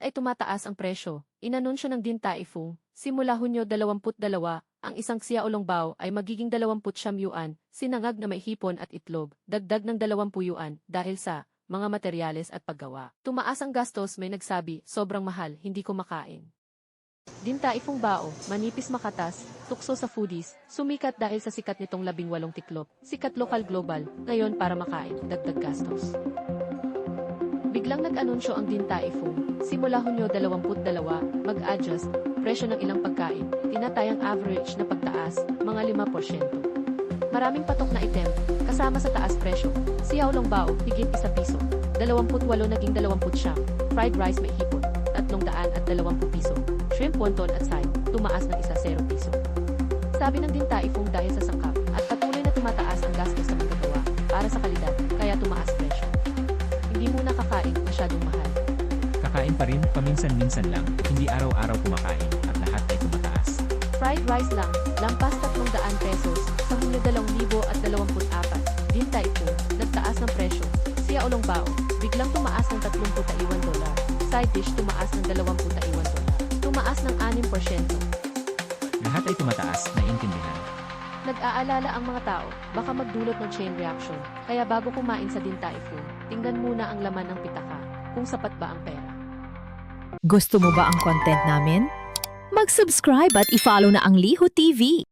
ay tumataas ang presyo. Inanunsyo ng Din Tai Fung, simula Hunyo 22, ang isang xiaolongbao ay magiging 29 yuan, sinangag na may hipon at itlog, dagdag ng 20 yuan dahil sa mga materyales at paggawa. Tumaas ang gastos, may nagsabi, sobrang mahal, hindi ko makain. Din Tai Fung bao, manipis makatas, tukso sa foodies, sumikat dahil sa sikat nitong 18 tiklop, sikat lokal global, ngayon para makain, dagdag gastos. Biglang nag-anunsyo ang Din Tai Fung, simula Hunyo 22, mag-adjust, presyo ng ilang pagkain, tinatayang average na pagtaas, mga 5%. Maraming patok na item, kasama sa taas presyo, xiaolongbao, higit 1 piso, 28 naging 20, fried rice may hipon, 320 piso, shrimp wonton at side, tumaas ng 0 piso. Sabi ng Din Tai Fung dahil sa sangkap, at patuloy na tumataas ang gastos sa paggawa, para sa kalidad, kaya tumaas presyo. Hindi muna kakain, masyadong mahal. Kakain pa rin, paminsan-minsan lang, hindi araw-araw kumakain, at lahat ay tumataas. Fried rice lang, lampas 300 pesos, sa Hunyo 2024, Din Tai Fung, nagtaas ng presyo, xiaolongbao, biglang tumaas ng $31, side dish tumaas ng $21, tumaas ng 6%. Lahat ay tumataas, naiintindihan. Nag-aalala ang mga tao, baka magdulot ng chain reaction, kaya bago kumain sa Din Tai Fung, tingnan muna ang laman ng pitaka, kung sapat ba ang pera. Gusto mo ba ang content namin? Mag-subscribe at i-follow na ang Liho TV.